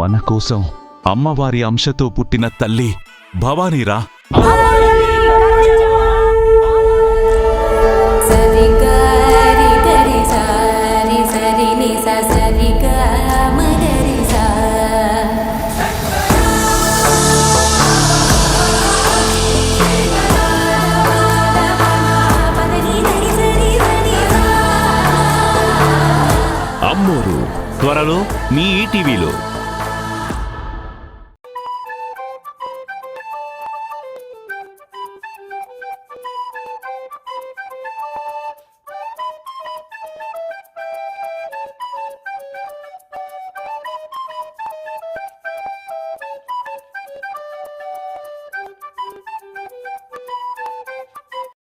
మన కోసం అమ్మవారి అంశతో పుట్టిన తల్లి భవానీరా. అమ్మోరు త్వరలో మీ ఈటీవీలో.